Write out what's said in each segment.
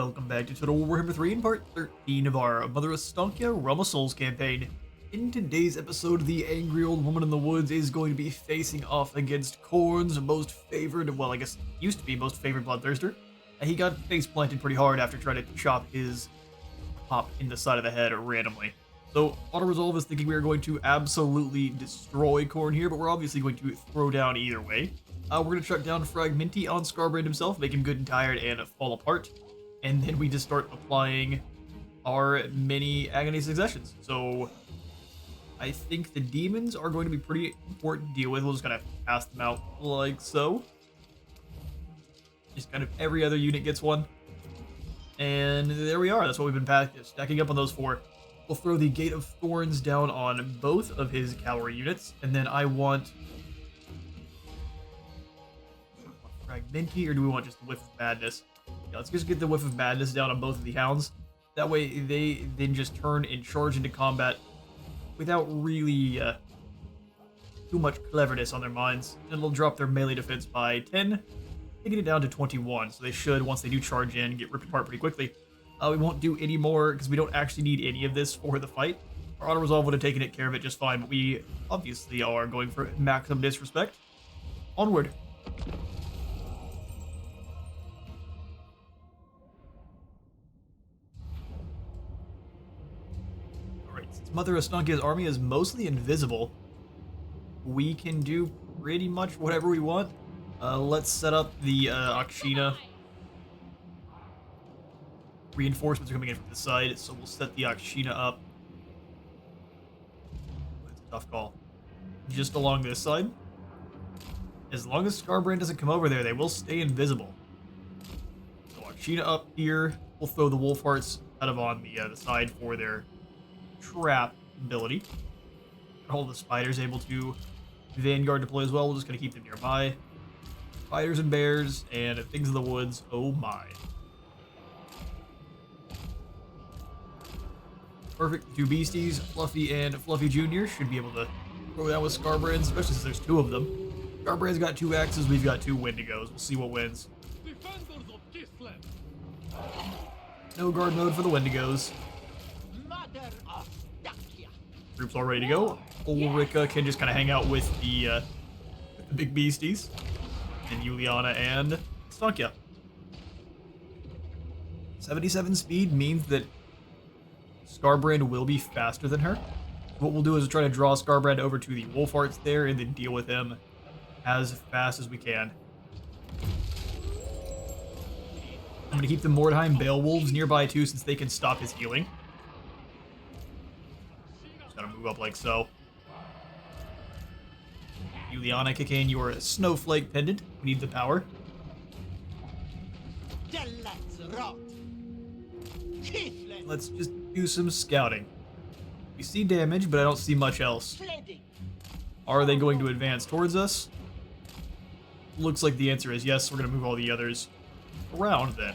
Welcome back to Total War Warhammer 3 in part 13 of our Mother Ostankya Realm of Souls campaign. In today's episode, the angry old woman in the woods is going to be facing off against Khorne's most favored, well, I guess used to be most favored Bloodthirster. He got face planted pretty hard after trying to chop his pop in the side of the head randomly. So Auto Resolve is thinking we are going to absolutely destroy Khorne here, but we're obviously going to throw down either way. We're going to chuck down Fragmenti on Scarbrand himself, make him good and tired and fall apart. And then we just start applying our mini Agony Successions. So I think the demons are going to be pretty important to deal with. We'll just kind of pass them out like so. Just kind of every other unit gets one. And there we are. That's what we've been stacking up on those four. We'll throw the Gate of Thorns down on both of his cavalry units. And then I want Fragmenti, or do we want just the Whiff of Madness? Yeah, let's just get the Whiff of Madness down on both of the hounds. That way they then just turn and charge into combat without really too much cleverness on their minds. And it'll drop their melee defense by 10, taking it down to 21. So they should, once they do charge in, get ripped apart pretty quickly. We won't do any more because we don't actually need any of this for the fight. Our Auto Resolve would have taken care of it just fine, but we obviously are going for maximum disrespect. Onward. Mother Ostankya's army is mostly invisible. We can do pretty much whatever we want. Let's set up the Akshina. Reinforcements are coming in from the side, so we'll set the Akshina up. It's a tough call. Just along this side. As long as Scarbrand doesn't come over there, they will stay invisible. So Akshina up here. We'll throw the Wolf Hearts kind of on the side for their trap ability. All the spiders able to Vanguard deploy as well. We're just going to keep them nearby. Spiders and bears and things in the woods. Oh my. Perfect. Two beasties, Fluffy and Fluffy Jr. should be able to throw down with Scarbrand, especially since there's two of them. Scarbrand's got two axes, we've got two Windigos. We'll see what wins. Defenders of Kislev. No guard mode for the Windigos. Group's all ready to go. Ulrika can just kind of hang out with the big beasties. And Juliana and Ostankya. 77 speed means that Scarbrand will be faster than her. What we'll do is try to draw Scarbrand over to the Wolf Hearts there and then deal with him as fast as we can. I'm going to keep the Mordheim Beowulfs nearby too, since they can stop his healing. Gotta move up like so. Juliana, kick in your snowflake pendant. We need the power. Let's just do some scouting. We see damage, but I don't see much else. Are they going to advance towards us? Looks like the answer is yes. We're going to move all the others around then.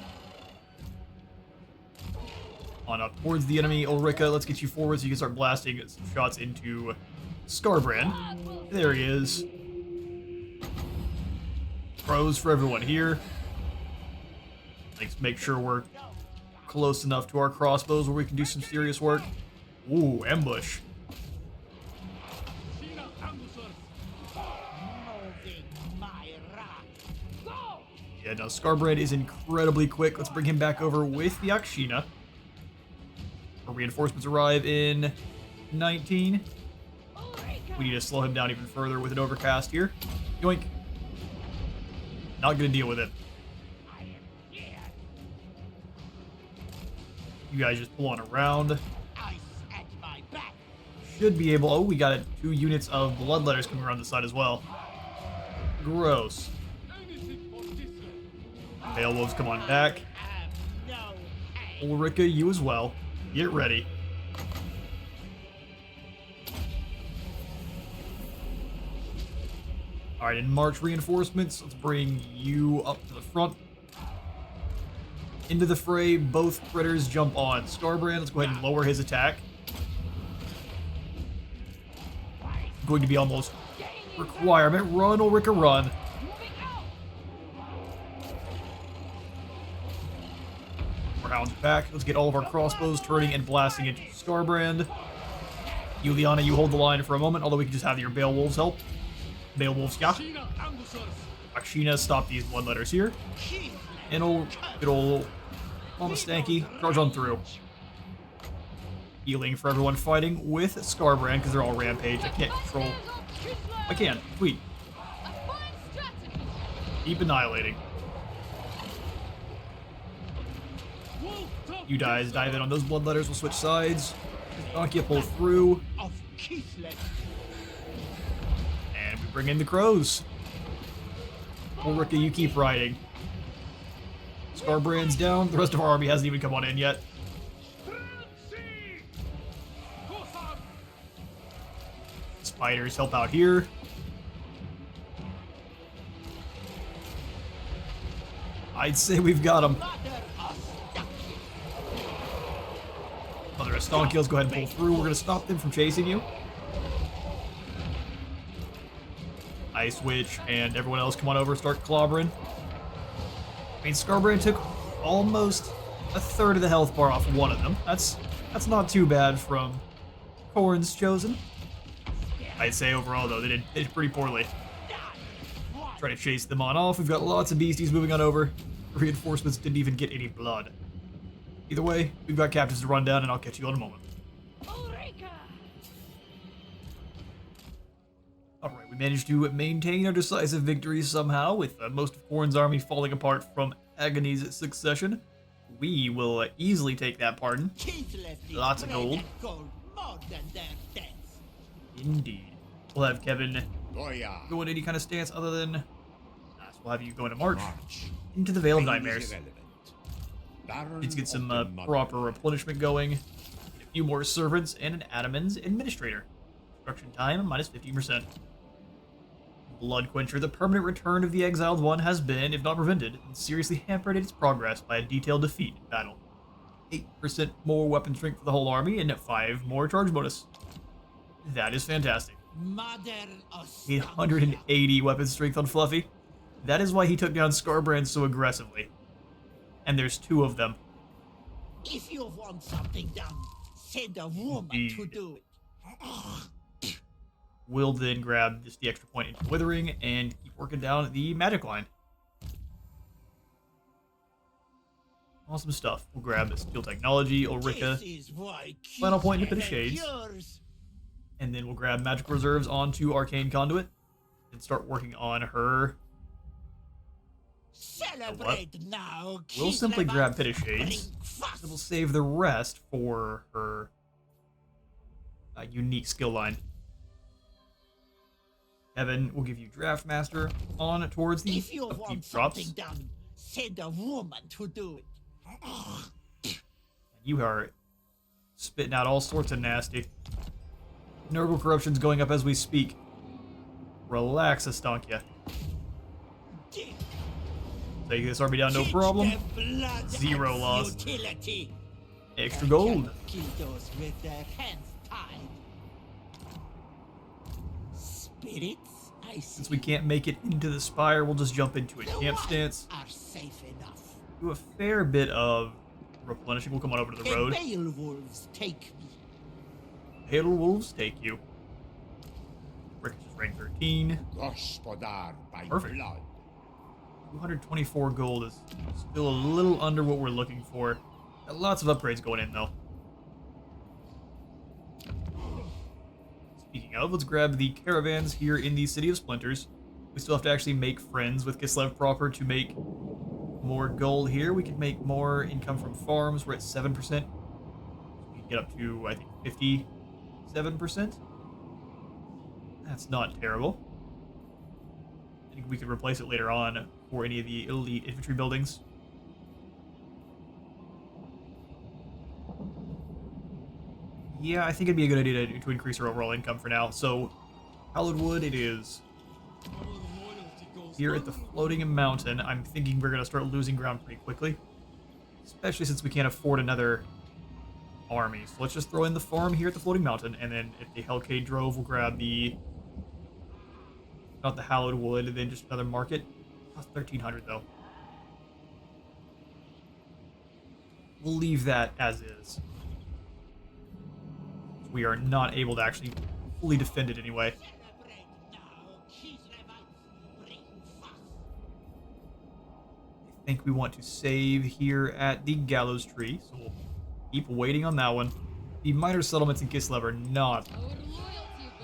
On up towards the enemy. Ulrika, let's get you forward so you can start blasting some shots into Scarbrand. There he is. Pros for everyone here. Let's make sure we're close enough to our crossbows where we can do some serious work. Ooh, ambush. Yeah, no, Scarbrand is incredibly quick. Let's bring him back over with the Akshina. Our reinforcements arrive in 19. We need to slow him down even further with an overcast here. Yoink. Not gonna deal with it. You guys just pull on around. Should be able... Oh, we got 2 units of Bloodletters coming around the side as well. Gross. Beowulfs, come on back. Ulrika, you as well. Get ready. Alright, in March reinforcements, let's bring you up to the front. Into the fray, both critters jump on Scarbrand. Let's go ahead and lower his attack. Going to be almost requirement. Run, Ulrika, run. our hounds back. Let's get all of our crossbows turning and blasting into Scarbrand. Juliana, you hold the line for a moment, although we can just have your Beowulfs help. Beowulfs, yeah. Akshina, stop these bloodletters here. And good old Mama Stanky, charge on through. Healing for everyone fighting with Scarbrand, because they're all rampage. I can't control. I can. Sweet. Keep annihilating. You guys dive in on those bloodletters. We'll switch sides. Ostankya pull through. And we bring in the crows. Ulrika, you keep riding. Scarbrand's down. The rest of our army hasn't even come on in yet. Spiders help out here. I'd say we've got them. Mother Ostankya, go ahead and pull through. We're going to stop them from chasing you. Ice Witch and everyone else come on over, start clobbering. I mean, Scarbrand took almost a third of the health bar off one of them. That's not too bad from Khorne's Chosen. I'd say overall, though, they did pretty poorly. Try to chase them on off. We've got lots of beasties moving on over. Reinforcements didn't even get any blood. Either way, we've got captains to run down, and I'll catch you in a moment. Alright, we managed to maintain our decisive victory somehow, with most of Khorne's army falling apart from Agony's succession. We will easily take that pardon. Lots of gold. Indeed. We'll have Kevin go in any kind of stance other than... so we'll have you go into March. Into the Vale of Nightmares. Let's get some proper replenishment going. Get a few more servants and an Adamans administrator. Construction time, minus 15%. Blood Quencher, the permanent return of the Exiled One, has been, if not prevented, seriously hampered in its progress by a detailed defeat in battle. 8% more weapon strength for the whole army, and 5 more charge bonus. That is fantastic. 880 weapon strength on Fluffy. That is why he took down Scarbrand so aggressively. And there's 2 of them. If you want something done, send a woman to do it. We'll then grab just the extra point into Withering and keep working down the magic line. Awesome stuff. We'll grab Steel Technology, Ulrika, final point into Pit of Shades. And then we'll grab Magic Reserves onto Arcane Conduit and start working on her. Celebrate now. We'll simply grab Pit of Shades, and we'll save the rest for her unique skill line. Evan will give you Draft Master on towards the if you want drops. Something done, send a woman to do it. You are spitting out all sorts of nasty. Nurgle corruption's going up as we speak. Relax, Ostankya. Take this army down, no problem. 0 loss. Utility. Extra gold. Kill those with their hands tied. Spirits, I see. Since we can't make it into the spire, we'll just jump into a camp stance. Are safe enough. Do a fair bit of replenishing. We'll come on over to the road. The Beowulfs take me. Hail Wolves take you. Rick is rank 13. Perfect. 224 gold is still a little under what we're looking for. Got lots of upgrades going in, though. Speaking of, let's grab the caravans here in the City of Splinters. We still have to actually make friends with Kislev proper to make more gold here. We can make more income from farms. We're at 7%. We can get up to, I think, 57%. That's not terrible. I think we could replace it later on for any of the elite infantry buildings. Yeah, I think it'd be a good idea to increase our overall income for now. So, Hallowed Wood it is. Here at the floating mountain, I'm thinking we're going to start losing ground pretty quickly. Especially since we can't afford another army. So let's just throw in the farm here at the floating mountain, and then if the Hellcade drove, we'll grab the... not the Hallowed Wood, and then just another market. Cost 1,300 though. we'll leave that as is. We are not able to actually fully defend it anyway. Celebrate now, Kislevites. Bring fast. I think we want to save here at the Gallows Tree, so we'll keep waiting on that one. The minor settlements in Kislev are not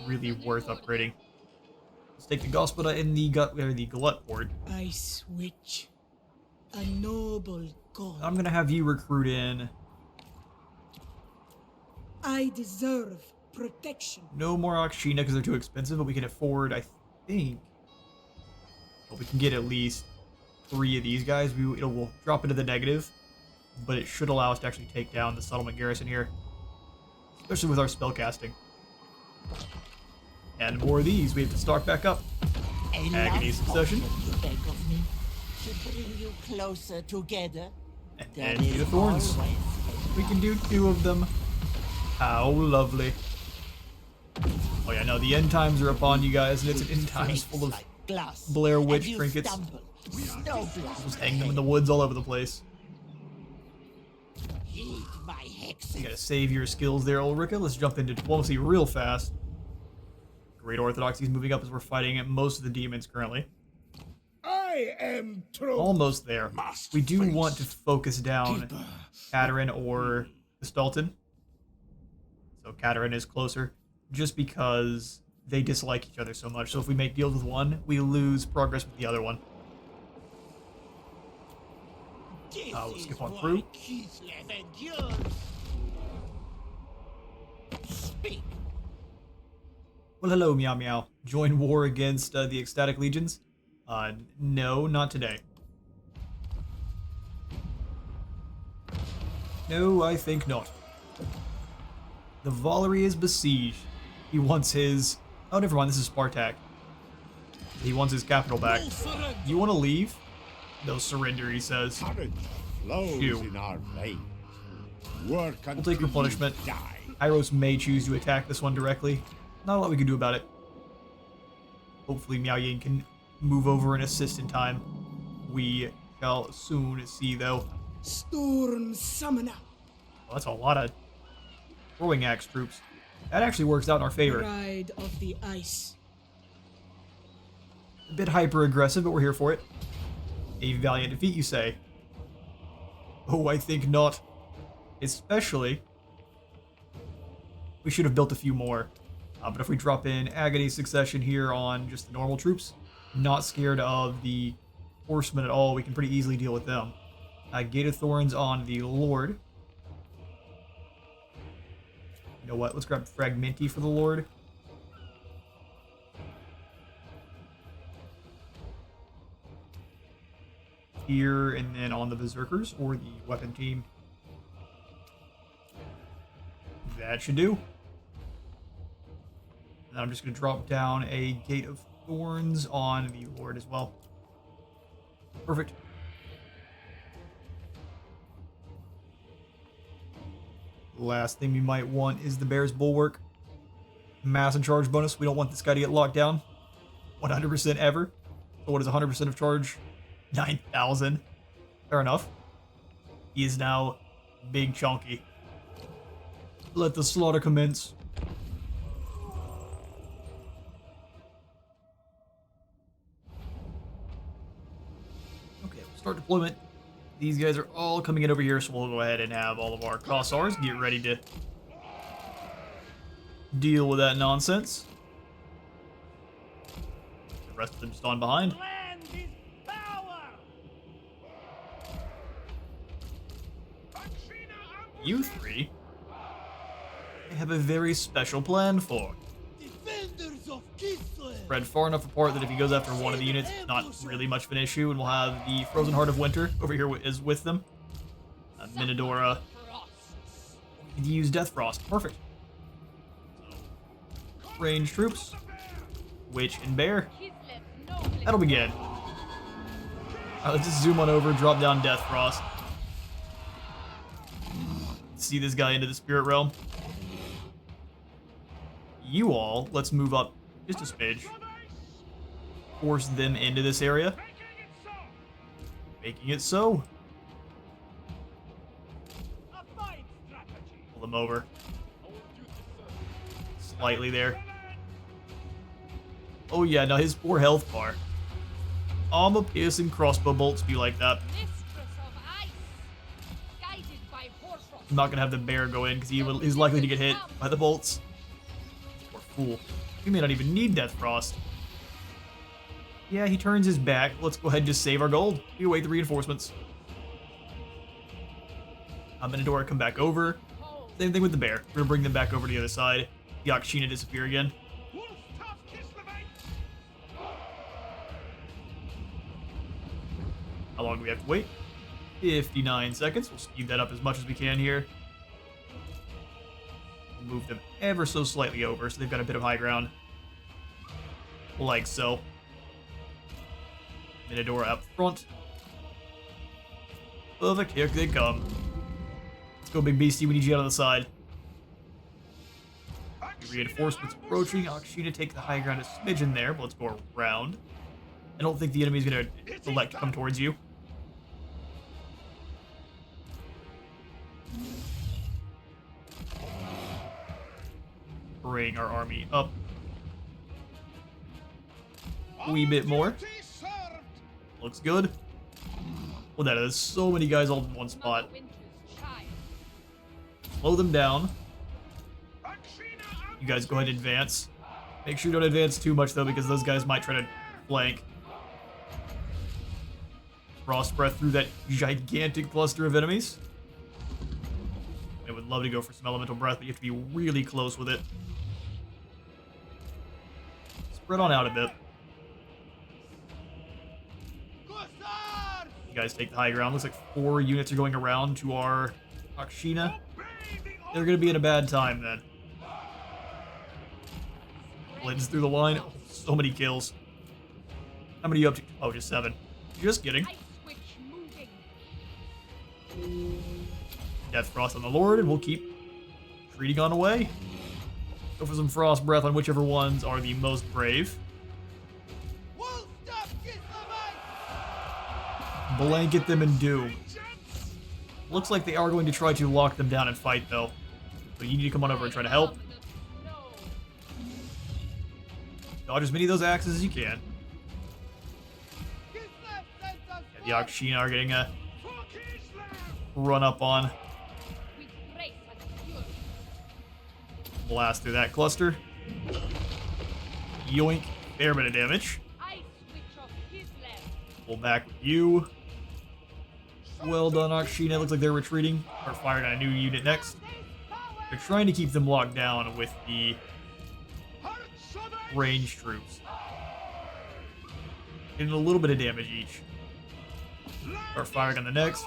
really worth upgrading. Let's take the Gospoda in the Glut port. Ice Witch, a noble god. I'm gonna have you recruit in. I deserve protection. No more Akshina because they're too expensive, but we can afford, I think. Well, we can get at least 3 of these guys. We'll drop into the negative, but it should allow us to actually take down the settlement garrison here, especially with our spell casting. And more of these. We have to start back up. Agony Succession. You beg of me to bring you closer together. And Gate of Thorns. We can do 2 of them. How lovely. Oh yeah, no, the end times are upon you guys, and it's an end times full of Blair Witch trinkets. Just hang them in the woods all over the place. Heed my hexes. You gotta save your skills there, Ulrika. Let's jump into diplomacy real fast. Great Orthodoxy is moving up as we're fighting most of the demons currently. I am true. Almost there. We do want to focus down Katerin or Gestalten. So Katerin is closer, just because they dislike each other so much. So if we make deals with one, we lose progress with the other one. We'll skip on through. Kislev endures. Speak. Well, hello, Meow Meow. Join war against the Ecstatic Legions? No, not today. No, I think not. The Valerie is besieged. He wants his... Oh, never mind, this is Spartak. He wants his capital back. You want to leave? No surrender, he says. Courage flows Phew. in our veins. Work We'll until take replenishment. you die. Hyros may choose to attack this one directly. Not a lot we can do about it. Hopefully Miao Ying can move over and assist in time. We shall soon see, though. Storm Summoner, Well, that's a lot of throwing axe troops. That actually works out in our favor. Bride of the Ice. A bit hyper-aggressive, but we're here for it. A valiant defeat, you say? Oh, I think not. Especially... We should have built a few more. But if we drop in Agony Succession here on just the normal troops, not scared of the horsemen at all, we can pretty easily deal with them. Gate of Thorns on the Lord. You know what? Let's grab Fragmenti for the Lord. Here, and then on the Berserkers, or the weapon team. That should do. And I'm just going to drop down a Gate of Thorns on the Lord as well. Perfect. Last thing we might want is the Bear's Bulwark. Mass and charge bonus. We don't want this guy to get locked down. 100% ever. So what is 100% of charge? 9,000. Fair enough. He is now big chunky. Let the slaughter commence. Okay, we'll start deployment. These guys are all coming in over here, so we'll go ahead and have all of our Kossars get ready to deal with that nonsense. The rest of them just on behind. Land is power. You three, I have a very special plan for. Defenders of Kislev. Spread far enough apart that if he goes after one of the units, it's not really much of an issue, and we'll have the Frozen Heart of Winter over here is with them. Minadora. We can use Death Frost. Perfect. Range troops. Witch and Bear. That'll be good. Let's just zoom on over, drop down Death Frost. See this guy into the Spirit Realm. You all, let's move up just a smidge. Force them into this area. Making it so. him over. Slightly there. Oh yeah, now his poor health bar. Armor-piercing crossbow bolts be like that. I'm not gonna have the bear go in because he's likely to get hit by the bolts. Poor fool. We may not even need Death Frost. Yeah, he turns his back. Let's go ahead and just save our gold. We await the reinforcements. Minotaur come back over. Same thing with the bear. We're gonna bring them back over to the other side. The Akshina disappear again. How long do we have to wait? 59 seconds. We'll speed that up as much as we can here. We'll move them ever so slightly over so they've got a bit of high ground. Like so. Minotaur up front. Perfect. Here they come. Let's go, big beastie. We need you out on the side. Reinforcements approaching. Akshina take the high ground a smidgen there, but let's go around. I don't think the enemy's going to elect to come towards you. Bring our army up a wee bit more. Looks good. Well, that is so many guys all in one spot. Slow them down. You guys go ahead and advance. Make sure you don't advance too much, though, because those guys might try to flank. Frost Breath through that gigantic cluster of enemies. I would love to go for some Elemental Breath, but you have to be really close with it. Spread on out a bit. You guys take the high ground. Looks like 4 units are going around to our Akshina. They're going to be in a bad time then. Blends through the line. Oh, so many kills. How many are you up to? Oh, just 7. Just kidding. Death Frost on the Lord, and we'll keep treating on away. Go for some Frost Breath on whichever ones are the most brave. Blanket them in doom. Looks like they are going to try to lock them down and fight, though. So you need to come on over and try to help. Dodge as many of those axes as you can. Yeah, the Akshina are getting a run up on. Blast through that cluster. Yoink. Fair bit of damage. Pull back with you. Well done, Akshina. Looks like they're retreating. Or firing on a new unit next. They're trying to keep them locked down with the ranged troops. Getting a little bit of damage each. Start firing on the next.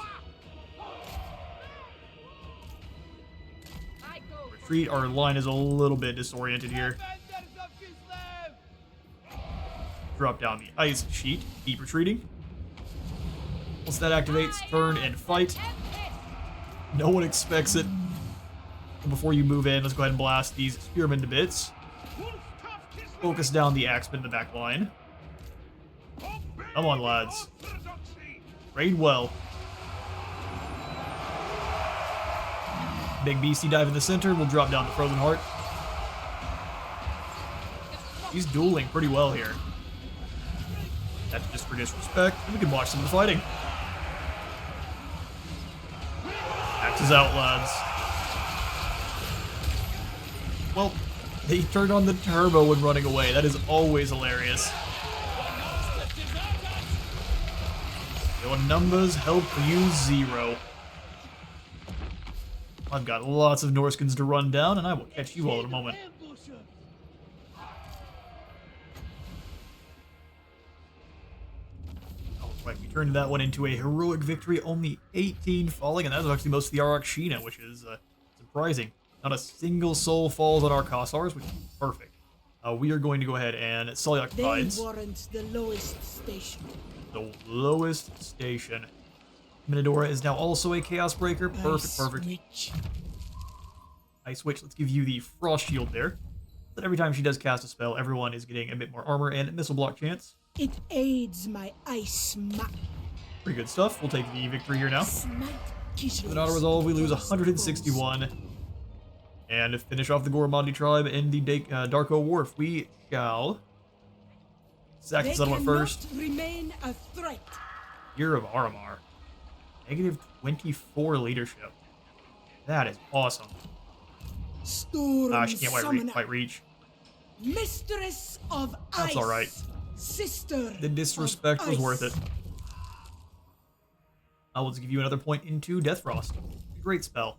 Retreat. Our line is a little bit disoriented here. Drop down the ice sheet. Keep retreating. Once that activates, turn and fight. No one expects it. And before you move in, let's go ahead and blast these spearmen to bits. Focus down the axemen in the back line. Come on, lads. Raid well. Big beastie dive in the center. We'll drop down the Frozen Heart. He's dueling pretty well here. That's just for disrespect. And we can watch some of the fighting. Axes out, lads. Well, they turned on the turbo when running away. That is always hilarious. Your numbers help you 0. I've got lots of Norskins to run down, and I will catch you all in a moment. Alright, we turned that one into a heroic victory, only 18 falling, and that was actually most of the Akshina, which is surprising. Not a single soul falls on our Kossars, which is perfect. We are going to go ahead and Selyak Tides. They warrant the lowest station. The lowest station. Minadora is now also a Chaos Breaker. Perfect, perfect. Ice Witch, let's give you the Frost Shield there. That every time she does cast a spell, everyone is getting a bit more armor and missile block chance. It aids my ice map. Pretty good stuff. We'll take the victory here now. Smite Kislev. With an auto resolve, we lose 161. And to finish off the Goromandi tribe in the Darko Wharf, we shall sack the They settlement cannot first. remain a threat. Year of Aramar. Negative 24 leadership. That is awesome. Storm She can't summoner. quite reach. Mistress of That's ice. alright. Sister. The disrespect of was ice. worth it. I will just give you another point into Death Frost. Great spell.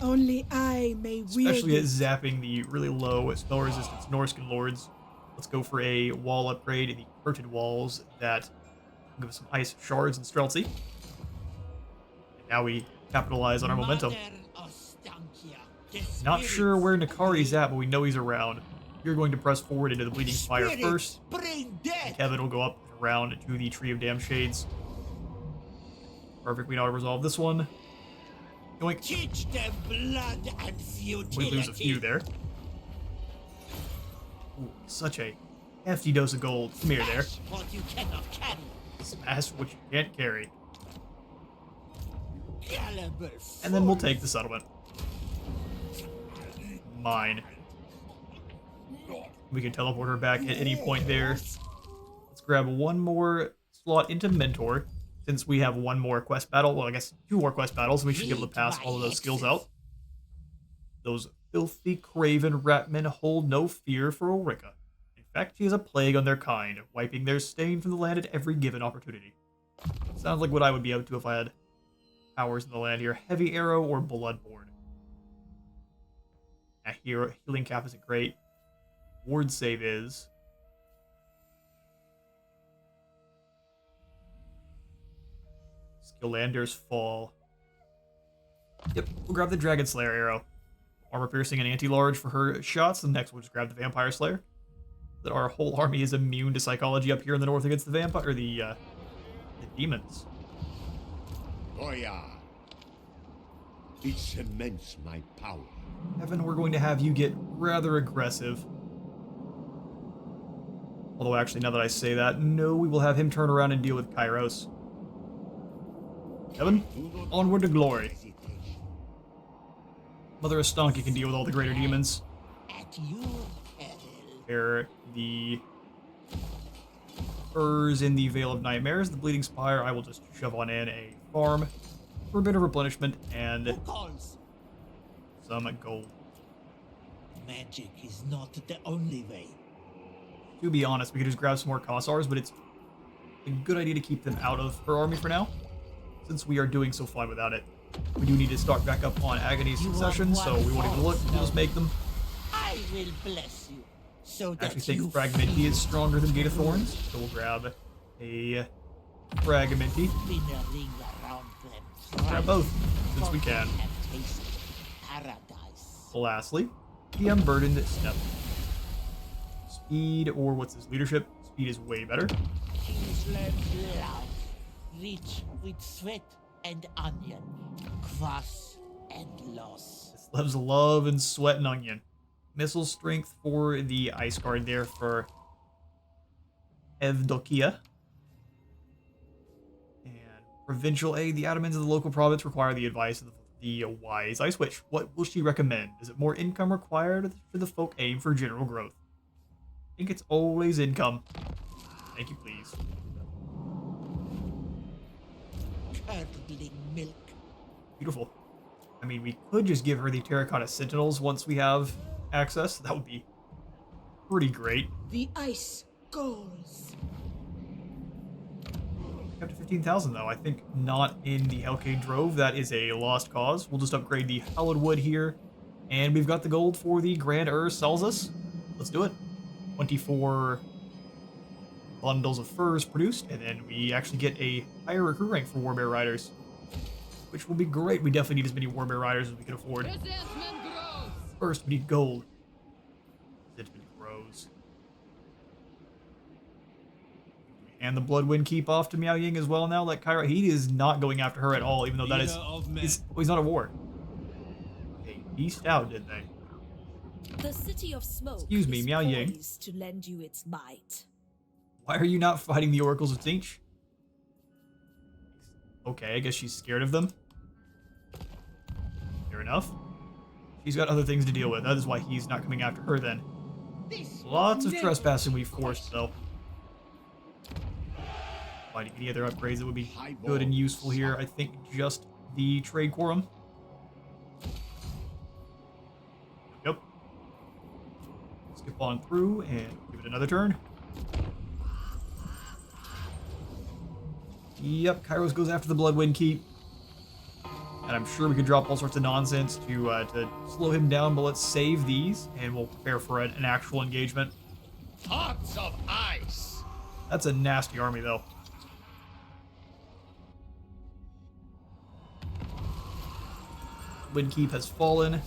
Only I may wield Especially at it. zapping the really low spell resistance Norscan lords. Let's go for a wall upgrade in the curtain walls that will give us some ice shards and streltsy. And now we capitalize on our momentum. Mother Ostankya, the Not sure spirits where of Nakari's the- at, but we know he's around. You're going to press forward into the Bleeding Fire spirits first. bring death. Kevin will go up and around to the Tree of Damn Shades. Perfect, we know how to resolve this one. Yoink. Teach them blood and futility. We lose a few there. Ooh, such a hefty dose of gold. Come here there. Smash what you cannot carry. Smash what you can't carry. Gullible And then we'll fool. take the settlement. Mine. We can teleport her back at any point there. Let's grab one more slot into Mentor. Since we have one more quest battle, well, I guess 2 more quest battles, we should be able to pass all of those skills out. Those filthy, craven ratmen hold no fear for Ulrika. In fact, she is a plague on their kind, wiping their stain from the land at every given opportunity. Sounds like what I would be able to if I had powers in the land here. Heavy Arrow or Bloodborne. Healing Cap isn't great. Ward save is. Skillander's Fall. Yep, we'll grab the Dragon Slayer arrow. Armor piercing and anti-large for her shots. The next we'll just grab the Vampire Slayer. That our whole army is immune to psychology up here in the north against the vampire or the demons. Goya. It cements my power. Evan, we're going to have you get rather aggressive. Although actually, now that I say that, no, we will have him turn around and deal with Kairos. Evan, onward to glory. Mother Ostankya can deal with all the greater demons. At your peril. Here, the Urs in the Veil of Nightmares, the Bleeding Spire, I will just shove on in a farm for a bit of replenishment and Who calls? some gold. Magic is not the only way. To be honest, we could just grab some more Kossars, but it's a good idea to keep them out of her army for now, since we are doing so fine without it. We do need to start back up on Agony's You Succession, are so one we won't even look, false we'll just make them. I will bless you, so I that actually think you Fragmenty feel is stronger than Gate of Thorns, so we'll grab a Fragmenty. spin a ring around them. Grab both, since we can. Have tasted paradise. Lastly, the Unburdened Step. Speed, or what's his leadership? Speed is way better. Kislev's love, rich with sweat and onion, kvass and loss. Loves love and sweat and onion. Missile strength for the ice guard there for Evdokia. And provincial aid. The admins of the local province require the advice of the wise Ice Witch. What will she recommend? Is it more income required, or should the folk aim for general growth? I think it's always income. Thank you, please. Curdling milk. Beautiful. I mean, we could just give her the Terracotta Sentinels once we have access. That would be pretty great. The ice goes. Up to 15,000 though. I think not in the Hellcade Drove. That is a lost cause. We'll just upgrade the Hallowed Wood here. And we've got the gold for the Grand sells us. Let's do it. 24 bundles of furs produced. And then we actually get a higher recruit rank for Warbear Riders, which will be great. We definitely need as many Warbear Riders as we can afford. Resentment grows. First, we need gold. Resentment grows. And the Bloodwind keep off to Miao Ying as well now. Like Kyra, he is not going after her at all, even though that is he's not at war. They beast out, did they? The city of smoke Excuse me, is Miao Ying. poised to lend you its might. Why are you not fighting the Oracles of Tzeentch? Okay, I guess she's scared of them. Fair enough. She's got other things to deal with. That is why he's not coming after her then. This Lots of never- trespassing we forced, though. Finding any other upgrades that would be good and useful here. I think just the trade quorum. Yep. Skip on through and give it another turn. Yep, Kairos goes after the Bloodwind Keep. And I'm sure we could drop all sorts of nonsense to slow him down, but let's save these, and we'll prepare for an actual engagement. Hearts of ice. That's a nasty army, though. Windkeep has fallen.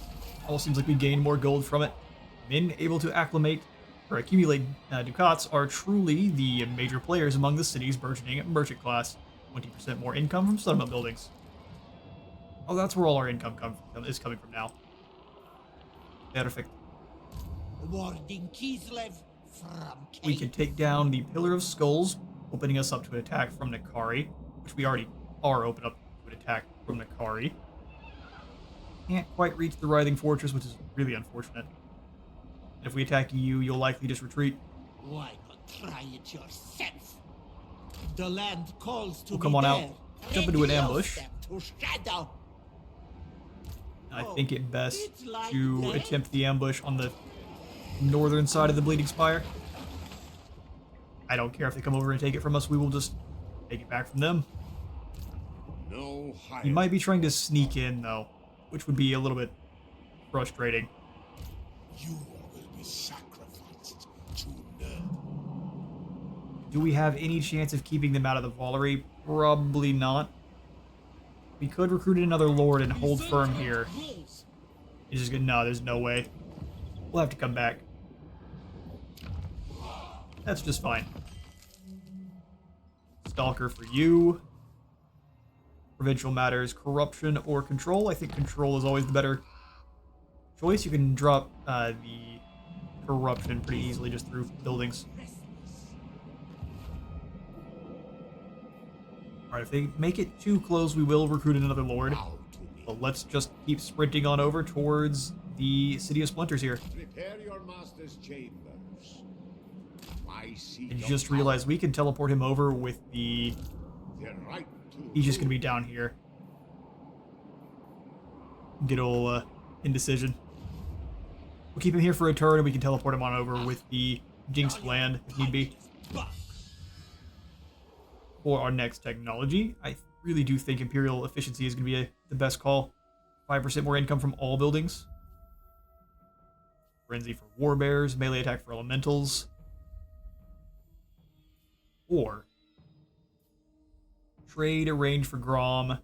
Almost seems like we gained more gold from it. Men able to acclimate or accumulate ducats are truly the major players among the city's burgeoning merchant class. 20% more income from settlement buildings. Oh, that's where all our income is coming from now. Perfect. Warding Kislev from We can take down the Pillar of Skulls, opening us up to an attack from Nakari, which we already are open up to an attack from Nakari. Can't quite reach the Writhing Fortress, which is really unfortunate. And if we attack you, you'll likely just retreat. Why not try it yourself? The land calls to Well, me come on out. there. Jump into an Reduce ambush. them to shadow. I think it best it's like to that. attempt the ambush on the northern side of the Bleeding Spire. I don't care if they come over and take it from us, we will just take it back from them. No higher. He might be trying to sneak in, though, which would be a little bit frustrating. You will be sacrificed to Nerd. Do we have any chance of keeping them out of the Valerie? Probably not. We could recruit another lord and hold firm here. It's just gonna, no, there's no way. We'll have to come back. That's just fine. Stalker for you. Provincial matters, corruption or control. I think control is always the better choice. You can drop the corruption pretty easily just through buildings. Alright, if they make it too close, we will recruit another lord. Bow to me. But let's just keep sprinting on over towards the City of Splinters here. Prepare your master's chambers. I see. And just realized we can teleport him over with the... the right to He's just going to be down here. Good ol' indecision. We'll keep him here for a turn and we can teleport him on over with the Jinxed Land if need be. For our next technology, I really do think Imperial Efficiency is going to be the best call. 5% more income from all buildings. Frenzy for Warbears, melee attack for Elementals. Or trade arrange for Grom.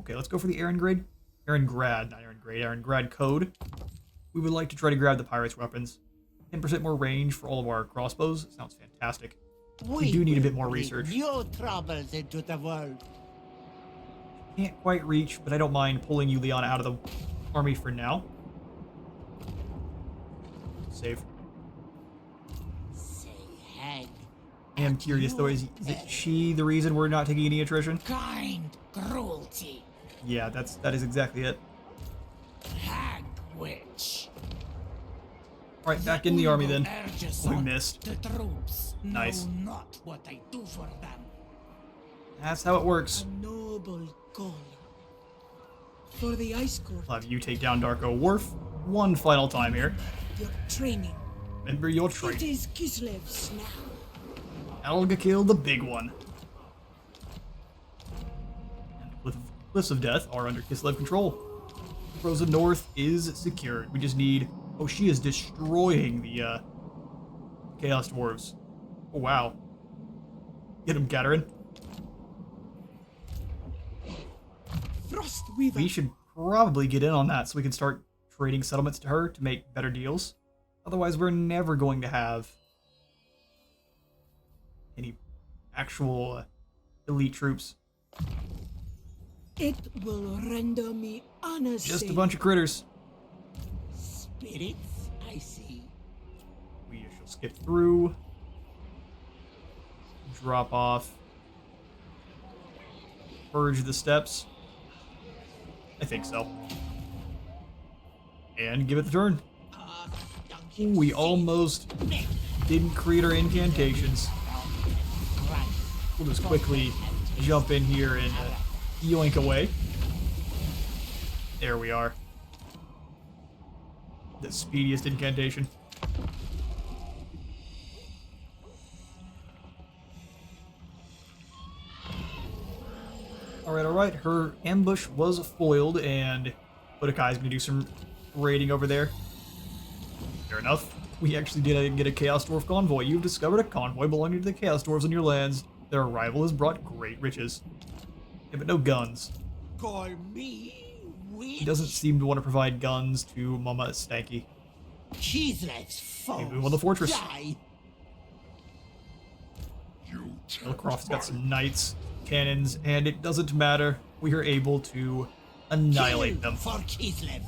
Okay, let's go for the Aaron Grad code. We would like to try to grab the Pirates' weapons. 10% more range for all of our crossbows. Sounds fantastic. We do need a bit more bring research. New troubles into the world. Can't quite reach, but I don't mind pulling you, Leon, out of the army for now. Save. Say hag. I am curious though, is it she the reason we're not taking any attrition? Kind cruelty. Yeah, that is exactly it. Hag witch. Alright, back in the army then. Urges We on missed. The troops Nice. know not what I do for them. That's how it works. A noble goal. For the Ice Court, I'll have you take down Darko Wharf one final time here. your training. Remember your It trait. is Kislev's now. Alga kill the big one. And the Cliffs of Death are under Kislev control. Frozen North is secured. We just need... Oh, she is destroying the Chaos Dwarves. Oh, wow. Get him, Gatarin. Frostweaver. We should probably get in on that so we can start trading settlements to her to make better deals. Otherwise, we're never going to have any actual elite troops. It will render me unassailable. Just a bunch of critters. Spirits, I see. We shall skip through. Drop off. Purge the steps. I think so. And give it the turn. Ooh, we almost didn't create our incantations. We'll just quickly jump in here and yoink away. There we are. The speediest incantation. Alright. Her ambush was foiled, and Budokai's gonna do some raiding over there. Fair enough. We actually did get a Chaos Dwarf convoy. You've discovered a convoy belonging to the Chaos Dwarves on your lands. Their arrival has brought great riches. Yeah, but no guns. Call me witch. He doesn't seem to want to provide guns to Mama Stanky. Kislev's foes Maybe we want the fortress. die. Hillcroft's got some knights, cannons, and it doesn't matter. We are able to annihilate Kill them. for Kislev.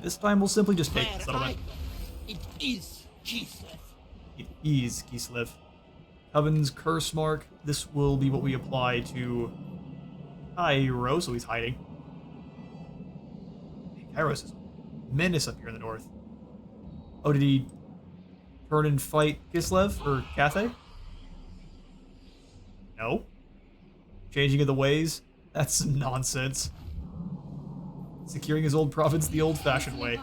This time we'll simply just take the Where settlement. It is Kislev. It is Kislev. Coven's curse mark. This will be what we apply to Kairos, so he's hiding. Kairos is a menace up here in the north. Oh, did he turn and fight Kislev or Cathay? No. Changing of the ways? That's some nonsense. Securing his old province the old-fashioned way.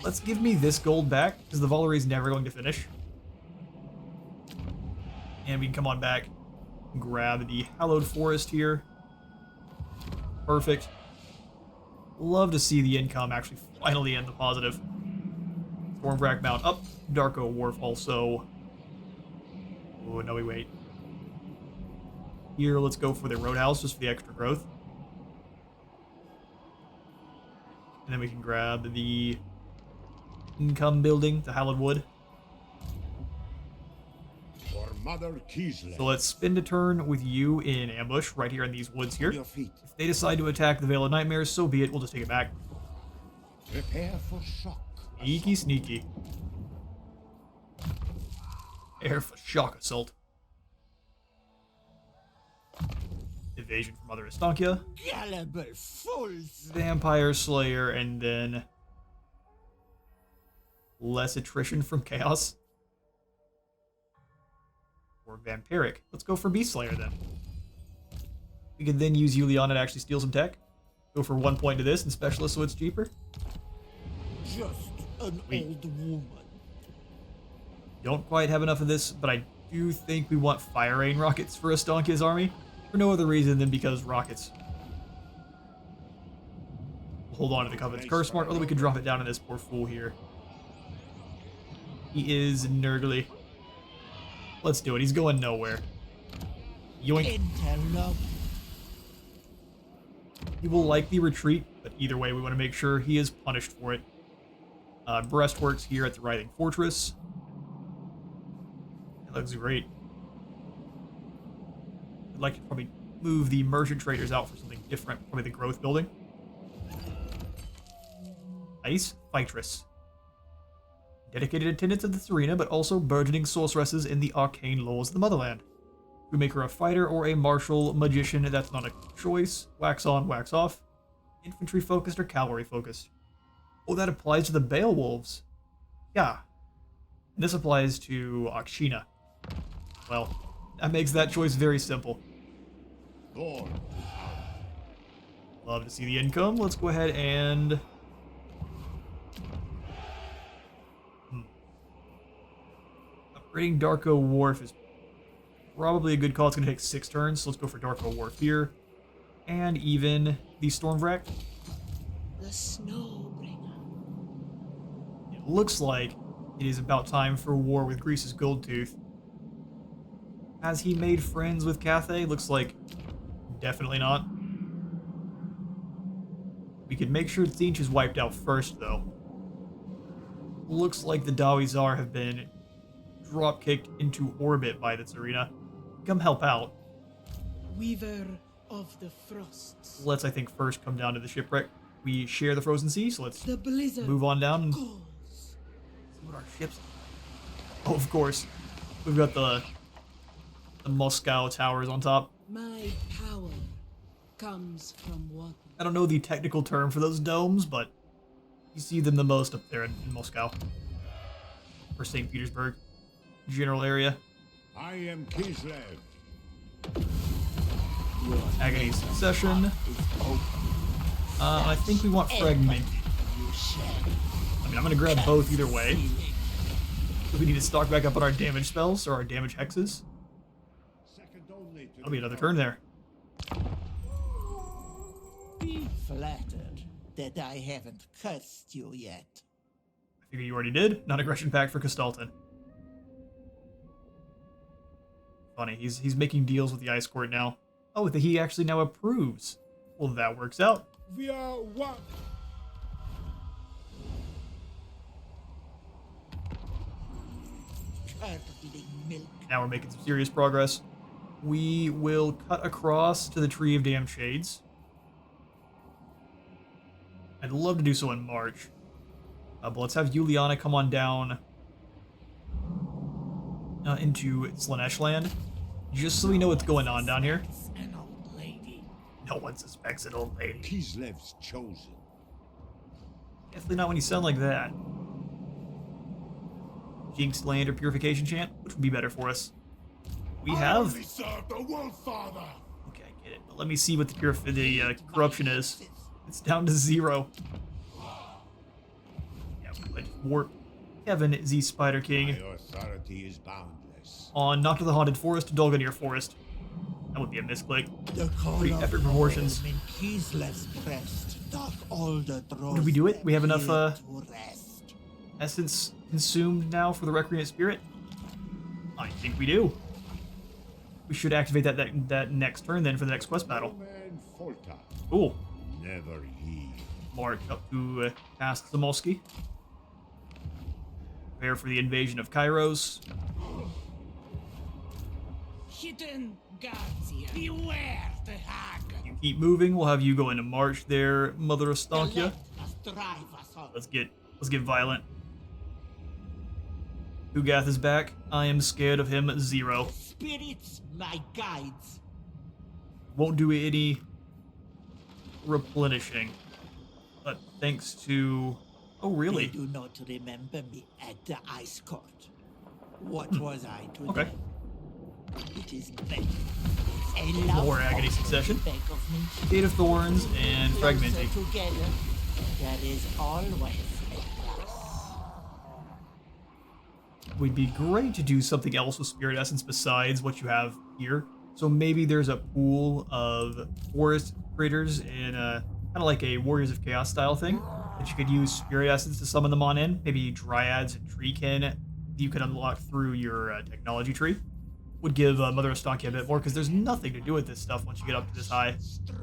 Let's give me this gold back, because the Valery's never going to finish. And we can come on back and grab the Hallowed Forest here. Perfect. Love to see the income actually finally end the positive. Stormwrack Mount up. Darko Wharf also. Oh, no, we wait. Here, let's go for the Roadhouse, just for the extra growth. And then we can grab the income building, the Hallowed Wood. For Mother Kislev. So let's spend a turn with you in ambush right here in these woods here. Your feet. If they decide to attack the Veil of Nightmares, so be it. We'll just take it back. Prepare for shock. Sneaky, sneaky. Prepare for shock assault. Evasion from Mother Ostankya. Gullible fools. Vampire Slayer, and then less attrition from Chaos. Or Vampiric. Let's go for Beast Slayer then. We could then use Juliana to actually steal some tech. Go for 1 point to this and Specialist so it's cheaper. Just an Wait. old woman. Don't quite have enough of this, but I do think we want Fire Rain rockets for Ostankya's army. For no other reason than because rockets. We'll hold on to the Covenant's Curse Mark, although we could drop it down on this poor fool here. He is Nurgly. Let's do it. He's going nowhere. Yoink. Interlope. He will likely retreat, but either way, we want to make sure he is punished for it. Breastworks here at the Writhing Fortress. That looks great. I'd like to probably move the Merchant Traders out for something different, probably the Growth Building. Nice. Fightress. Dedicated attendants of this arena, but also burgeoning sorceresses in the arcane laws of the motherland. We make her a fighter or a martial magician, that's not a choice. Wax on, wax off. Infantry focused or cavalry focused. Oh, that applies to the Beowulfs. Yeah. And this applies to Akshina. Well, that makes that choice very simple. Thorn. Love to see the income. Let's go ahead and... Upgrading Darko Wharf is probably a good call. It's going to take 6 turns, so let's go for Darko Wharf here. And even the Stormwrack. The Snowbringer. It looks like it is about time for war with Greece's Goldtooth. Has he made friends with Cathay? Looks like definitely not. We could make sure Tzeentch is wiped out first, though. Looks like the Dawizar have been drop-kicked into orbit by the Tsarina. Come help out. Weaver of the Frosts. Let's, I think, first come down to the shipwreck. We share the Frozen Sea, so let's The blizzard move on down and see calls. what our ships... Oh, of course. We've got the Moscow towers on top. My power comes from what? I don't know the technical term for those domes, but you see them the most up there in Moscow. Or St. Petersburg. General area. I am Kislev. Agony Succession. I think we want Fragment. I mean, I'm gonna grab both either way. We need to stock back up on our damage spells or our damage hexes. Second only to That'll be another turn there. Be flattered that I haven't cursed you yet. I figure you already did. Non-aggression pact for Kistalton. Funny, he's making deals with the Ice Court now. Oh, that he actually now approves. Well, that works out. We are one. Curdling milk. Now we're making some serious progress. We will cut across to the Tree of Damned Shades. I'd love to do so in March. But let's have Juliana come on down into Slanesh land, just so we know what's going on down here. An old lady. No one suspects an old lady. Kislev's chosen. Definitely not when you sound like that. Jinx land or purification chant, which would be better for us. We have. serve the World Father. Okay, I get it. But let me see what the corruption is. It's down to 0. Yeah, let's warp Kevin Z Spider King My authority is boundless. on not to the Haunted Forest, Dolganir Forest. That would be a misclick. The call Pretty of epic proportions. home in Kislev's breast doth all the Did we do it? We have enough to rest. essence consumed now for the Recreant Spirit? I think we do. We should activate that next turn then for the next quest battle. Man falter. Cool. Never heed. March up to past Zamolsky. Prepare for the invasion of Kairos. Hidden guards here. Beware the hag. You keep moving. We'll have you go into March there, Mother Ostankya. Let us drive us on. Let's get violent. Ugath is back. I am scared of him 0. Spirits, my guides. Won't do any replenishing. But thanks to... Oh, They really? do not remember me at the Ice Court. What was I to Okay. them? It is better. It's a love More Agony potion Succession. they beg of me. Gate of Thorns and Closer Fragmenting. together, there is always a plus. Would be great to do something else with Spirit Essence besides what you have here. So maybe there's a pool of forest critters in a kind of like a Warriors of Chaos style thing that you could use Spirit Essence to summon them on in. Maybe Dryads and Treekin you could unlock through your technology tree. Would give Mother Ostankya a bit more because there's nothing to do with this stuff once you get up to this high.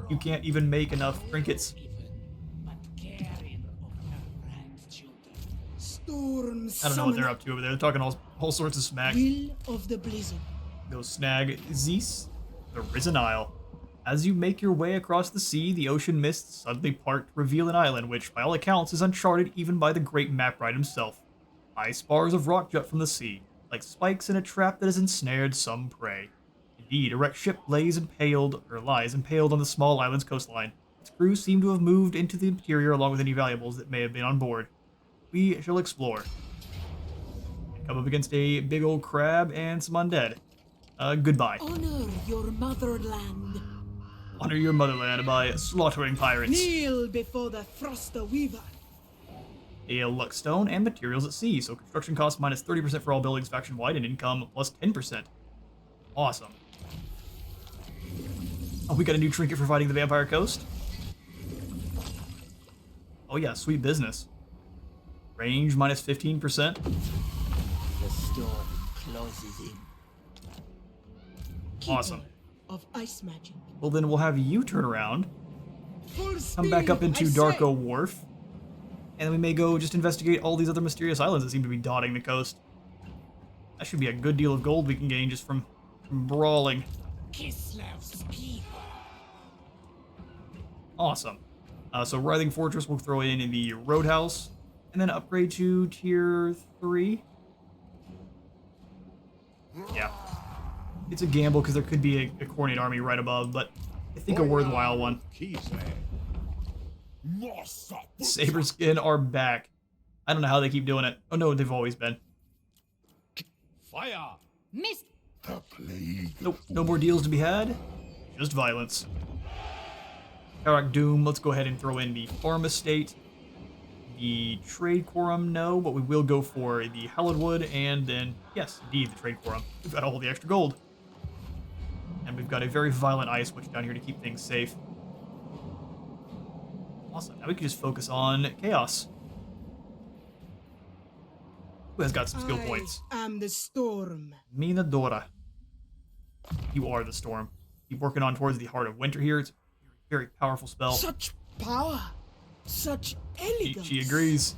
You can't even make enough trinkets. But caring of her grandchildren. Storms. I don't know what they're up to over there. They're talking all sorts of smack. Will of the blizzard. Go snag Zeus, the Risen Isle. As you make your way across the sea, the ocean mists suddenly part to reveal an island which, by all accounts, is uncharted even by the great map writer himself. High spars of rock jut from the sea, like spikes in a trap that has ensnared some prey. Indeed, a wrecked ship lies impaled on the small island's coastline. Its crew seem to have moved into the interior along with any valuables that may have been on board. We shall explore. And come up against a big old crab and some undead. Goodbye. Honor your motherland. Honor your motherland by slaughtering pirates. Kneel before the Froster Weaver. A luckstone and materials at sea, so construction costs minus 30% for all buildings faction-wide and income plus 10%. Awesome. Oh, we got a new trinket for fighting the Vampire Coast. Oh yeah, sweet business. Range minus 15%. The storm closes in. Awesome. Keeper of ice magic. Well then we'll have you turn around, Full come back up speed, into I Darko say. Wharf, and then we may go just investigate all these other mysterious islands that seem to be dotting the coast. That should be a good deal of gold we can gain just from brawling. Kislev's keeper. Awesome. So Writhing Fortress will throw in the Roadhouse, and then upgrade to tier 3. Yeah. It's a gamble because there could be a Cornate army right above, but I think a worthwhile one. Kislev. Saber Skin are back. I don't know how they keep doing it. Oh no, they've always been. Fire. Missed. Nope, no more deals to be had. Just violence. Karak Doom, let's go ahead and throw in the Farm Estate. The Trade Quorum, no, but we will go for the Hallowed Wood, and then, yes, indeed, the Trade Quorum. We've got all the extra gold. And we've got a very violent ice switch down here to keep things safe. Awesome, now we can just focus on Chaos. Who has got some skill points? I am the storm. Minadora. You are the storm. Keep working on towards the Heart of Winter here. It's a very powerful spell. Such power. Such elegance. She agrees.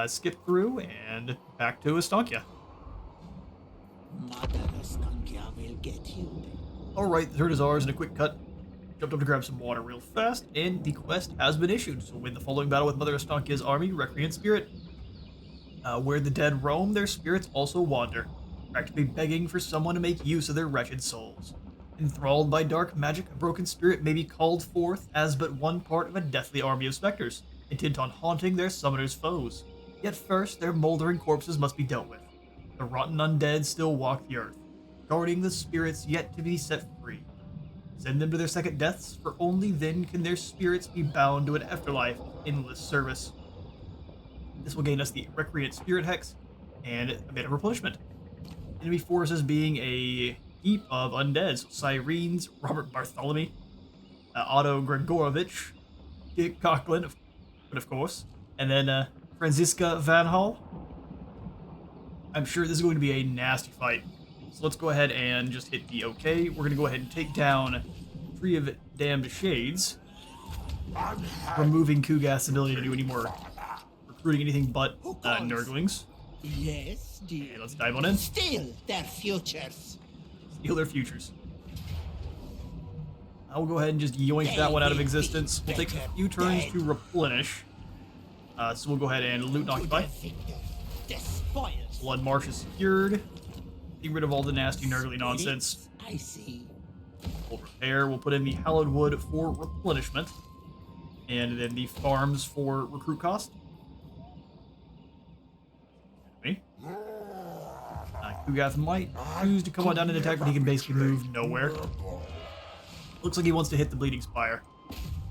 Skip through and back to Ostankya. Mother Ostankya will get you. Alright, the turn is ours in a quick cut. Jumped up to grab some water real fast, and the quest has been issued. So win the following battle with Mother Ostankya's army, Recreant Spirit. Where the dead roam, their spirits also wander, practically begging for someone to make use of their wretched souls. Enthralled by dark magic, a broken spirit may be called forth as but one part of a deathly army of specters, intent on haunting their summoner's foes. Yet first, their moldering corpses must be dealt with. The rotten undead still walk the earth, guarding the spirits yet to be set free. Send them to their second deaths, for only then can their spirits be bound to an afterlife of endless service. This will gain us the Recreant Spirit Hex, and a bit of replenishment. Enemy forces being a heap of undead, so Syrenes, Robert Bartholomew, Otto Gregorovich, Dick Coughlin, of course, and then Franziska Van Hall. I'm sure this is going to be a nasty fight, so let's go ahead and just hit the OK. We're going to go ahead and take down Tree of Damned Shades, removing Kugath's ability to do any more recruiting anything but Nurglings. Yes, dear. Okay, let's dive on in. Steal their futures. Steal their futures. I'll go ahead and just yoink that one out of existence. We'll take a few turns to replenish. So we'll go ahead and loot and occupy. The spoils. Blood Marsh is secured. Get rid of all the nasty Nurgly nonsense. I see. We'll repair. We'll put in the Hallowed Wood for replenishment. And then the farms for recruit cost. Kugath might choose to come on down and attack, but he can basically move nowhere. Looks like he wants to hit the Bleeding Spire,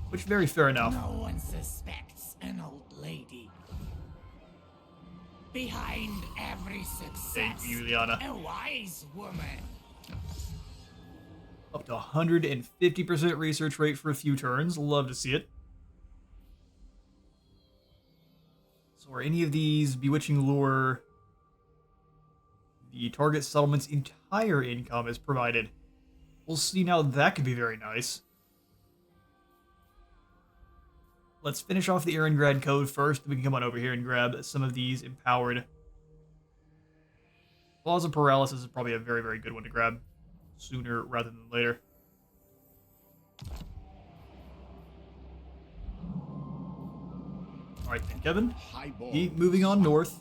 which very fair enough. No one suspects an old lady. Behind every success, Thank you, Liana. a wise woman. Up to 150% research rate for a few turns. Love to see it. So are any of these Bewitching Lure? The target settlement's entire income is provided. We'll see now, that could be very nice. Let's finish off the Erengrad code first. We can come on over here and grab some of these empowered. Laws of Paralysis is probably a very, very good one to grab sooner rather than later. Alright then, Kevin. Keep moving on north.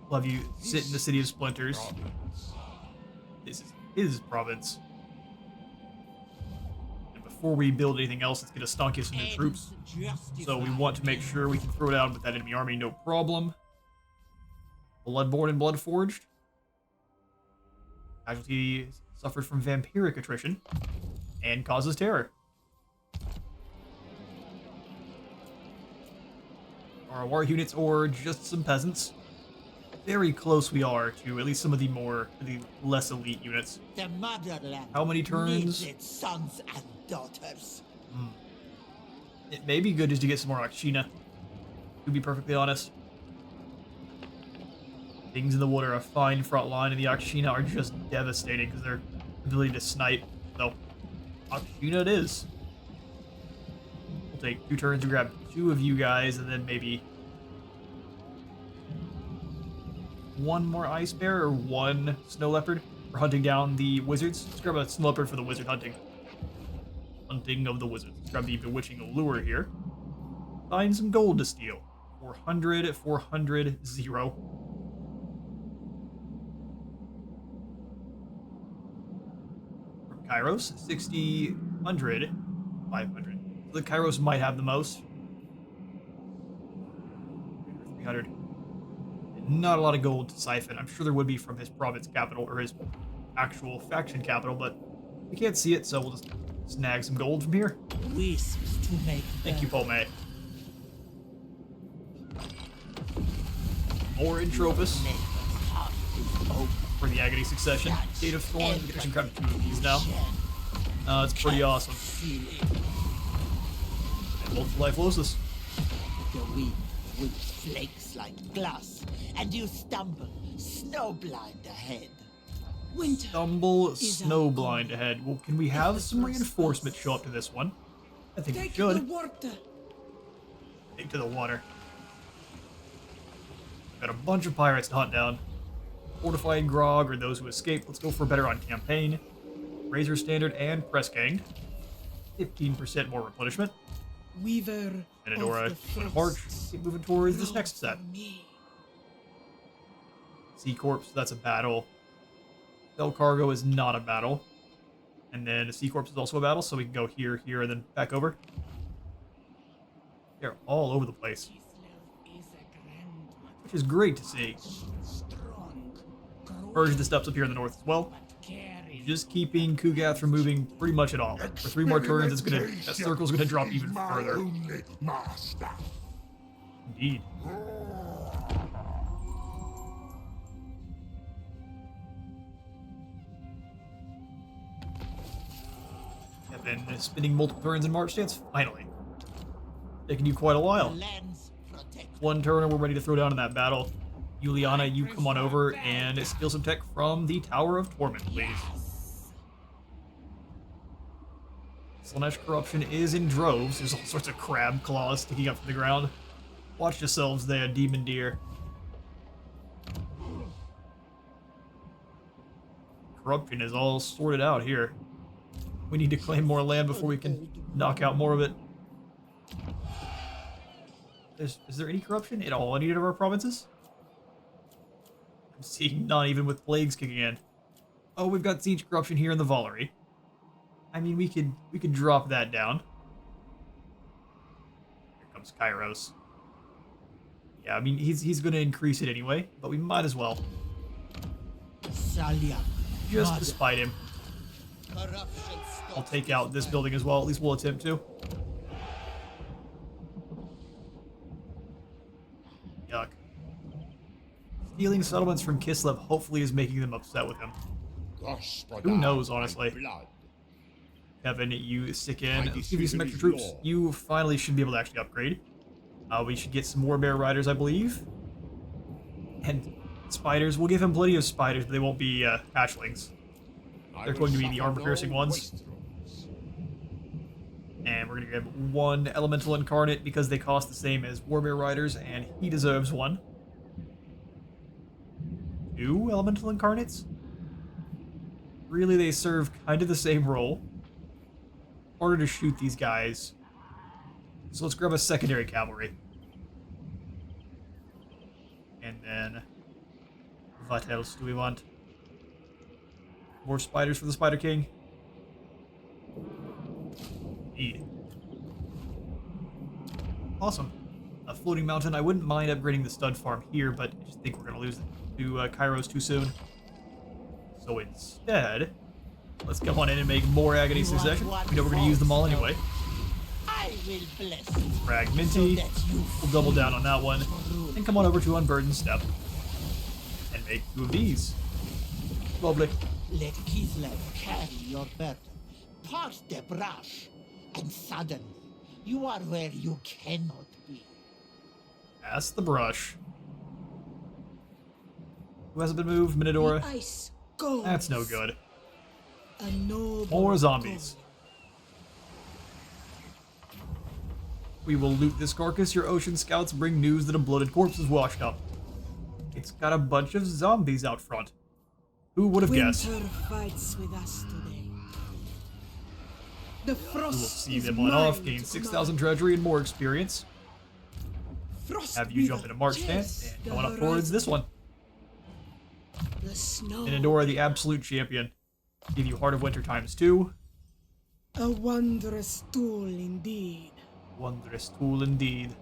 We'll have you sit in the City of Splinters. This is his province. And before we build anything else, let's get Ostankya some new troops. So we want to make sure we can throw down with that enemy army, no problem. Bloodborne and Bloodforged. Casualty suffered from vampiric attrition and causes terror. Are war units or just some peasants? Very close we are to at least some of the less elite units. The motherland. How many turns? Needs its sons and daughters. It may be good just to get some more Akshina, to be perfectly honest. Things in the Wood are a fine front line, and the Akshina are just devastating because their ability to snipe. So, Akshina it is. We'll take 2 turns to grab 2 of you guys, and then maybe 1 more Ice Bear or 1 Snow Leopard for hunting down the wizards. Let's grab a Snow Leopard for the wizard hunting. Hunting of the wizards. Let's grab the Bewitching Lure here. Find some gold to steal. 400, 400, 0. From Kairos, 60 500. The Kairos might have the most. 300. Not a lot of gold to siphon. I'm sure there would be from his province capital or his actual faction capital, but we can't see it, so we'll just snag some gold from here. Wisps to make Thank you, Paul May. More Entropus for the Agony Succession. Gate of Thorns, we can actually grab 2 of these now. It's pretty awesome. And multiple Lifelosis. The wind whips flakes like glass, and you stumble, snowblind ahead. Winter. Stumble, is our snowblind ahead. Well, can we have some reinforcement show up to this one? I think we Take the should. water. Take to the water. Got a bunch of pirates to hunt down. Fortifying Grog, or those who escape. Let's go for better on campaign. Razor Standard and Press Gang. 15% more replenishment. Weaver. Minadora, of the March. frosts. Keep moving towards this Row next set. for me. Sea Corps, that's a battle. Bell Cargo is not a battle. And then Sea Corps is also a battle, so we can go here, here, and then back over. They're all over the place, Kislev is a grandmother. which is great to see. Strong. Purge the steps up here in the north as well. Caring. Just keeping Kugath from moving pretty much at all. For 3 more turns, it's gonna that circle's gonna drop even further. Indeed. Have been spinning multiple turns in March stance. Finally, taking you quite a while. Lands protect. 1 turn and we're ready to throw down in that battle. Juliana, you come on over and steal some tech from the Tower of Torment, please. Slanesh corruption is in droves. There's all sorts of crab claws sticking up from the ground. Watch yourselves there, demon deer. Corruption is all sorted out here. We need to claim more land before we can knock out more of it. Is there any corruption in all any of our provinces? I'm seeing none, even with plagues kicking in. Oh, we've got siege corruption here in the Valerie. I mean, we could drop that down. Here comes Kairos. Yeah, I mean, he's going to increase it anyway, but we might as well. Salia. Just to spite him. Corruption I'll take out this building as well. At least we'll attempt to. Yuck. Stealing settlements from Kislev hopefully is making them upset with him. Who knows, honestly. Kevin, you stick in. Let's give you some extra troops. You finally should be able to actually upgrade. We should get some more bear riders, I believe. And spiders. We'll give him plenty of spiders, but they won't be hatchlings. They're going to be the armor-piercing ones. And we're going to grab 1 elemental incarnate because they cost the same as warbear riders, and he deserves 1. 2 elemental incarnates? Really, they serve kind of the same role. Harder to shoot these guys. So let's grab a secondary cavalry. And then... what else do we want? More spiders for the Spider King. Neat. Awesome. A floating mountain. I wouldn't mind upgrading the stud farm here, but I just think we're going to lose to Kairos too soon. So instead, let's go on in and make more Agony Succession. We know we're going to use them all anyway. I will bless Fragmenty. We'll double down on that one. And come on over to Unburdened Step. And make 2 of these. Lovely. Let Kislev carry your burden. Part the brush, and suddenly you are where you cannot be. Pass the brush. Who hasn't been moved? Minadora. The ice goes. That's no good. A noble More zombies. We will loot this carcass. Your ocean scouts bring news that a bloated corpse is washed up. It's got a bunch of zombies out front. Who would have guessed? Winter fights with us today. The frost We'll see is them on off, mine gain to 6,000 treasury and more experience. command. Frost Have you jump Weaver, into March chase stance and the going up towards horizon. this one. The snow. And Endora, the absolute champion. Give you Heart of Winter ×2. A wondrous tool indeed. Wondrous tool indeed.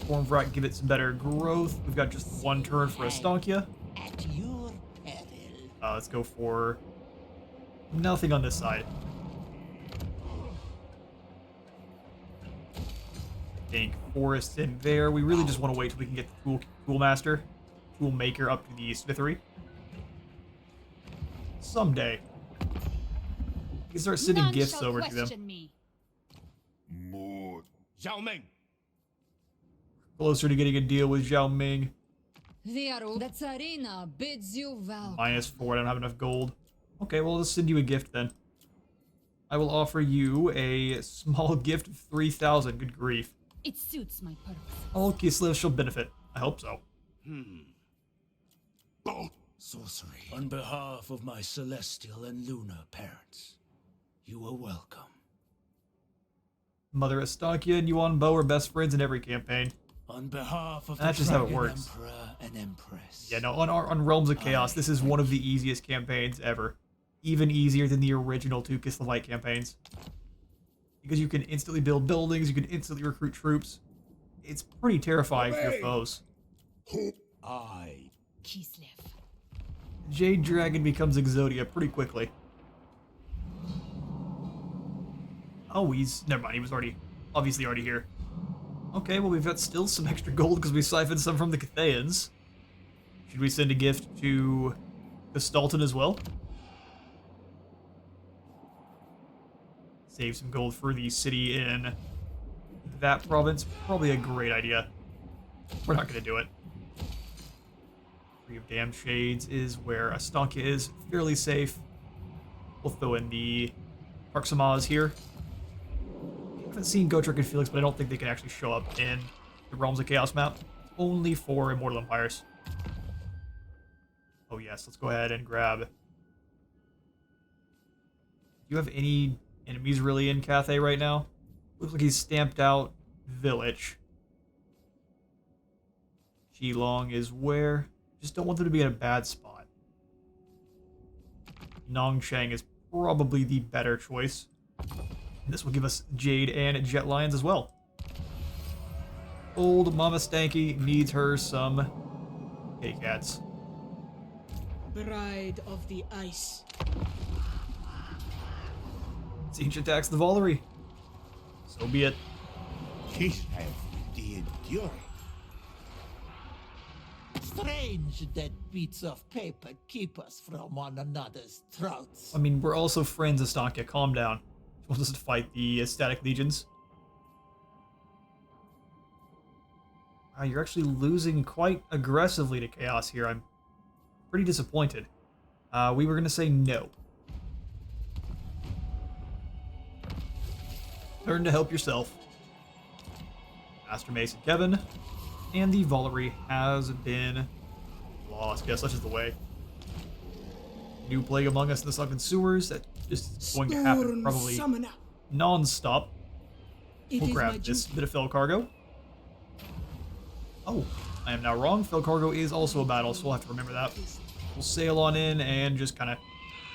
Formvrat, give it some better growth. We've got just one turn for Ostankya. At your peril. Let's go for nothing on this side. I think forest in there. We really just want to wait till we can get the tool master, tool maker up to the smithery. Someday. We can start sending gifts over to them. More. Zhao Ming. Closer to getting a deal with Zhao Ming. The Tsarina bids you welcome. -4, I don't have enough gold. Okay, well, I'll just send you a gift then. I will offer you a small gift of 3,000. Good grief. It suits my purpose. All Kislev shall benefit. I hope so. Sorcery. On behalf of my celestial and lunar parents, you are welcome. Mother Ostankya and Yuan Bo are best friends in every campaign. On behalf of That's the just how it Dragon works. Emperor and Empress. Yeah, no, on Realms of Chaos, this is one of the easiest campaigns ever. Even easier than the original 2 Kislevite campaigns. Because you can instantly build buildings, you can instantly recruit troops. It's pretty terrifying for your foes. I. Kislev. Jade Dragon becomes Exodia pretty quickly. Oh, never mind, he was obviously already here. Okay, well, we've got still some extra gold because we siphoned some from the Cathayans. Should we send a gift to Castalton as well? Save some gold for the city in that province. Probably a great idea. We're not going to do it. Tree of Damned Shades is where Ostankya is. Fairly safe. We'll throw in the Parksamaz here. I haven't seen Gotrek and Felix, but I don't think they can actually show up in the Realms of Chaos map. Only for Immortal Empires. Oh yes, let's go ahead and grab... Do you have any enemies really in Cathay right now? Looks like he's stamped out Village. Qilong is where? Just don't want them to be in a bad spot. Nongshang is probably the better choice. This will give us Jade and Jet Lions as well. Old Mama Stanky needs her some kitty cats. Bride of the Ice. Siege attacks the Valerie. So be it. Kislev the Enduring. Strange that bits of paper keep us from one another's throats. I mean, we're also friends, Ostankya. Calm down. She wants us to fight the Static Legions. Wow, you're actually losing quite aggressively to Chaos here. I'm pretty disappointed. We were going to say no. Learn to help yourself. Master Mason Kevin. And the Valerie has been lost. Yes, such is the way. New plague among us in the sunken sewers. That just is going to happen probably Summoner. non-stop. It We'll is my grab this duty. bit of Fel Cargo. Oh, I am now wrong. Fel Cargo is also a battle, so we'll have to remember that. We'll sail on in and just kind of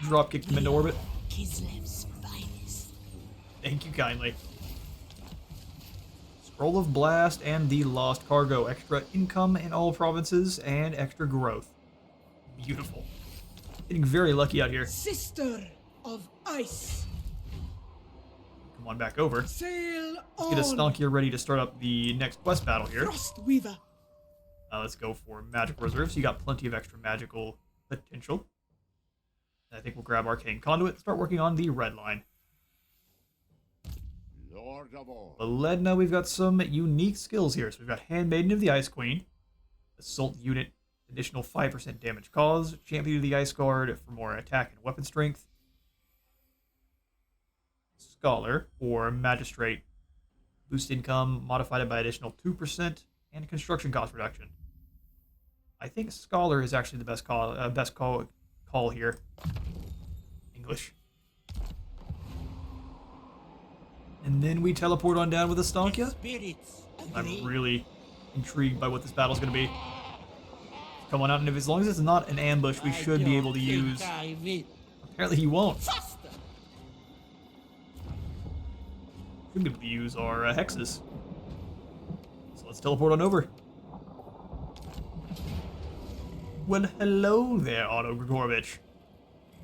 drop kick them into orbit. Kislev's finest. Thank you kindly. Scroll of Blast and the Lost Cargo. Extra income in all provinces and extra growth. Beautiful. Getting very lucky out here. Sister of Ice. Come on back over. Sail Let's on. get Ostankya ready to start up the next quest battle here. Frost Weaver. Let's go for Magic Reserves. You got plenty of extra magical potential. And I think we'll grab Arcane Conduit and start working on the red line. Lord of all. Beledna, we've got some unique skills here. So we've got Handmaiden of the Ice Queen, Assault Unit, additional 5% damage cause, Champion of the Ice Guard for more attack and weapon strength, Scholar or Magistrate, boost income modified by additional 2%, and construction cost reduction. I think Scholar is actually the best call here. English. And then we teleport on down with Ostankya. Spirits I'm agree. really intrigued by what this battle's going to be. Come on out, and as long as it's not an ambush, we should be able to use... Apparently he won't. Faster! We're going to use our hexes. So let's teleport on over. Well, hello there, Otto Grigorovich.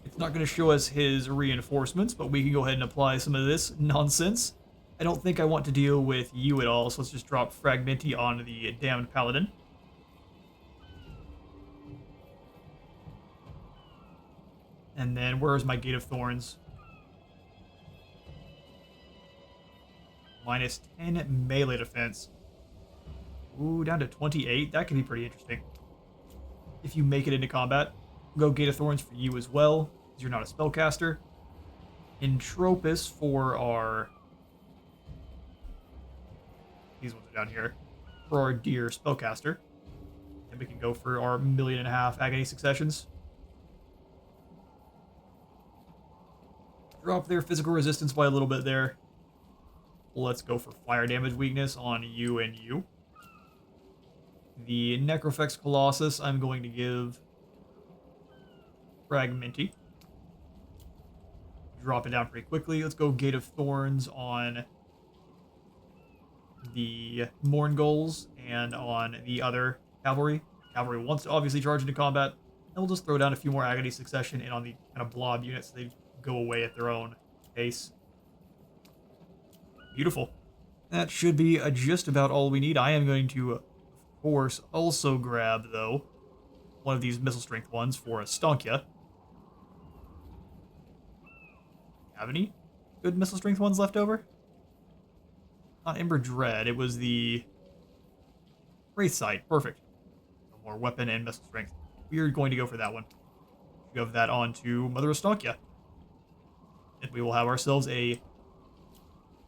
It's not going to show us his reinforcements, but we can go ahead and apply some of this nonsense. I don't think I want to deal with you at all, so let's just drop Fragmenti on the damned paladin. And then where's my Gate of Thorns? Minus 10 melee defense. Ooh, down to 28. That could be pretty interesting. If you make it into combat, go Gate of Thorns for you as well, because you're not a spellcaster. Entropis for our... These ones are down here. For our dear spellcaster. And we can go for our 1.5 million Agony Successions. Drop their physical resistance by a little bit there. Let's go for fire damage weakness on you and you. The Necrofex Colossus, I'm going to give Fragmenti. Drop it down pretty quickly. Let's go Gate of Thorns on the Mourngulls and on the other Cavalry. Cavalry wants to obviously charge into combat. And we'll just throw down a few more Agony Succession and on the kind of blob units, so they go away at their own pace. Beautiful. That should be just about all we need. I am going to, of course, also grab, though, one of these missile strength ones for Ostankya. Have any good missile strength ones left over? Not Ember Dread, it was the Wraith Sight. Perfect. No more weapon and missile strength. We're going to go for that one. Shove that onto Mother Ostankya. And we will have ourselves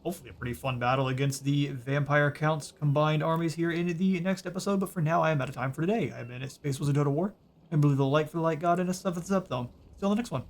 hopefully a pretty fun battle against the Vampire Count's combined armies here in the next episode. But for now, I am out of time for today. I've been at Space Was a Total War. And believe the light for the light god and a 7th up, though. See you on the next one.